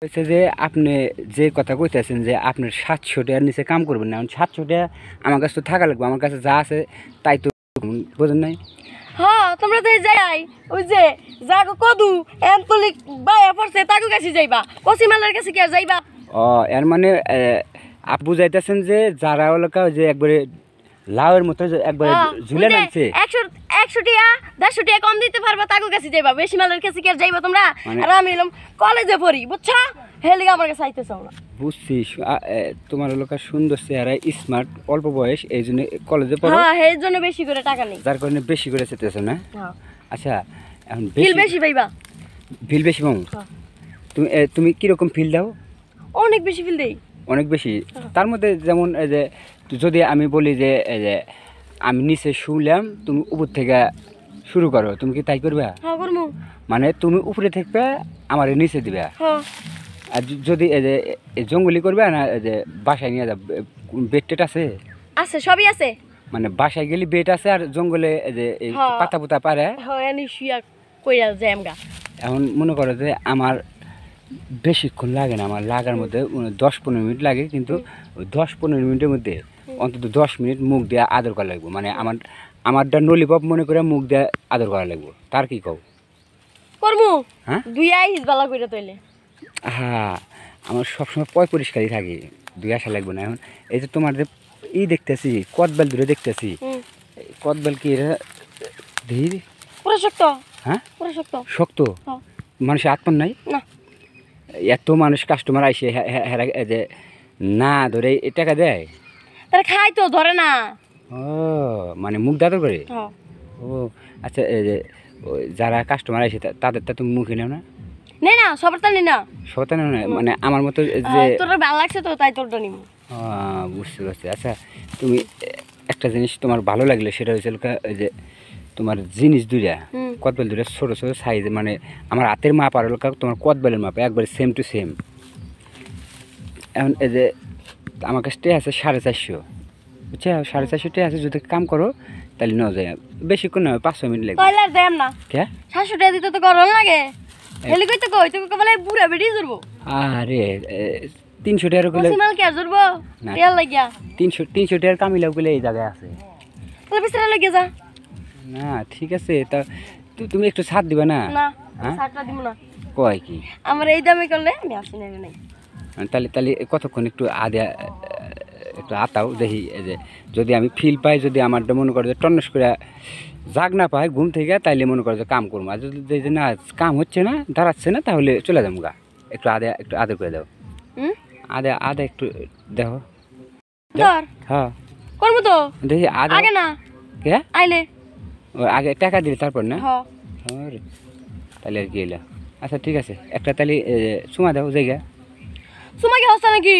হয়েছে যে আপনি যে কথা কইতেছেন যে আপনার 700 টাকার নিচে কাম করবেন না, 700 টাকা আমার কাছে তো থাকা লাগবে, আমার কাছে যা আছে তাই তো, বোঝেন নাই? হ্যাঁ তোমরা তো যাই ওই যে যাগো কদু এন্তলিক বায়া পড়ছে তাগো কাছে যাইবা কসিমালের কাছে কি আর যাইবা? ও এর মানে আপনি বুঝাইতেছেন যে যারা এলাকা যে একবারে লাউয়ের মতো একবারে ঝুলে নামছে 100 টাকা 150 টাকা কম দিতে পারবা তাগো কাছে যাইবা, বেশি মালের কাছে কি আর যাইবা তোমরা? আর আমি এলাম কলেজে পড়ি বুঝছা, হেলিগা আমার কাছে আইতেছাও না। বুঝছি তোমার এলাকা সুন্দর চেহারা, স্মার্ট, অল্প বয়স, এই জন্য কলেজে পড়ো। হ্যাঁ এই জন্য বেশি করে টাকা নেই, যার কারণে বেশি করে চেতেছো না? আচ্ছা এখন বিল বেশি পাইবা। বিল বেশি পাও? তুমি কিরকম ফিল দাও? অনেক বেশি বিল দেই। অনেক বেশি? তার মধ্যে যেমন এই যে যদি আমি বলি যে এই যে আমি নিচে শুলাম, তুমি উপর থেকে শুরু করো, তুমি কি তাই করবে? হ্যাঁ করমু। মানে তুমি উপরে থাকবে আমার নিচে দিবে? হ্যাঁ। আর যদি এই যে জঙ্গলি করবে না, এই যে বাসায় নিয়ে যাবে, বেড টেট আছে? আছে, সবই আছে। মানে বাসায় গেলে বেড আছে আর জঙ্গলে এই যে পাতা পুতা পারে। হ্যাঁ এনি শুয়া কইরা যামগা। এখন মনে করো যে আমার বেশিক্ষণ লাগে না, আমার লাগার মধ্যে 10-15 মিনিট লাগে, কিন্তু ওই 10-15 মিনিটের মধ্যে অন্তত 10 মিনিট মুখ দিয়ে আদর করা লাগবে। মানে আমারটা নলিপপ মনে করে মুখ দিয়ে আদর করা লাগবে। তার কি কও? করমু। হ্যাঁ দুই আইস বালা কইরা তইলে। হ্যাঁ আমার সবসময় পরিষ্কারই থাকে, দুই আসা লাগবে না। এখন এই যে তোমার যে দেখতেছি কদবেল দূরে দেখতেছি, কদবেল কি এরা ধীর পুরো শক্ত? হ্যাঁ পুরো শক্ত। শক্ত? মানুষের আত্মন নাই না? এত মানুষ কাস্টমার আইসে হেরা যে না ধরে টাকা দেয়? তারা খাই তো ধরে না। ও মানে মুখ দাদর করে? ও আচ্ছা, এই যে যারা কাস্টমার আইসে তাদেরটা তুমি মুখে নেও না? নেই না, সবার তো নেই না। সবার নেও না? মানে আমার মতো যে তোর ভালো লাগছে তো তাই তোরটা নিব। বুঝতে পারছি। আচ্ছা তুমি একটা জিনিস তোমার ভালো লাগলে সেটা হয়েছে ওই যে তোমার জিনিস দুইটা কদবেল দুইটা ছোটো ছোটো সাইজ, মানে আমার হাতের মাপ আর তোমার কদবেলের মাপ একবারে সেম টু সেম। এখন এই যে আমার কাছে টে আছে 450, বুঝছো? 450 টে আছে, যদি কাম করো তাহলে নেওয়া যায়। বেশিক্ষণ না, 5-6 মিনিট লাগবে। কয়লার দেম না কে 700 টাকা দিতে তো গরম লাগে, হেলি কইতে কই তো বলে বুড়া বেডি জুরবো। আরে 300 টাকার কইলে কসিমাল কি আর জুরবো? তেল লাগিয়া 300 টাকার কামিলাও কইলে এই জায়গায় আছে। তাহলে বিছরা লাগিয়ে যা না ঠিক আছে, তা তুমি একটু ছাড় দিবে না? না হ্যাঁ ছাড়টা দিব না। কয় কি আমার এই দামে করলে আমি আসি না নাই। তাহলে কতক্ষণ একটু একটু আতাও দেখি, এই যে যদি আমি ফিল পাই, যদি আমারটা মনে করে যে টন্নস করে জাগ না পাই ঘুম থেকে, তাইলে মনে করে যে কাম করবো। আর যদি না কাম হচ্ছে না, দাঁড়াচ্ছে না, তাহলে চলে যাবো গা। একটু আদর করে দাও। আদা একটু দেখো। হ্যাঁ করবো তো, দেখি আগে না কে আইলে আগে টাকা দিলে তারপর না? হ্যাঁ তাহলে আর কি এলো। আচ্ছা ঠিক আছে, একটা তাহলে চুমা দাও জায়গা। সুমা কি হচ্ছে নাকি?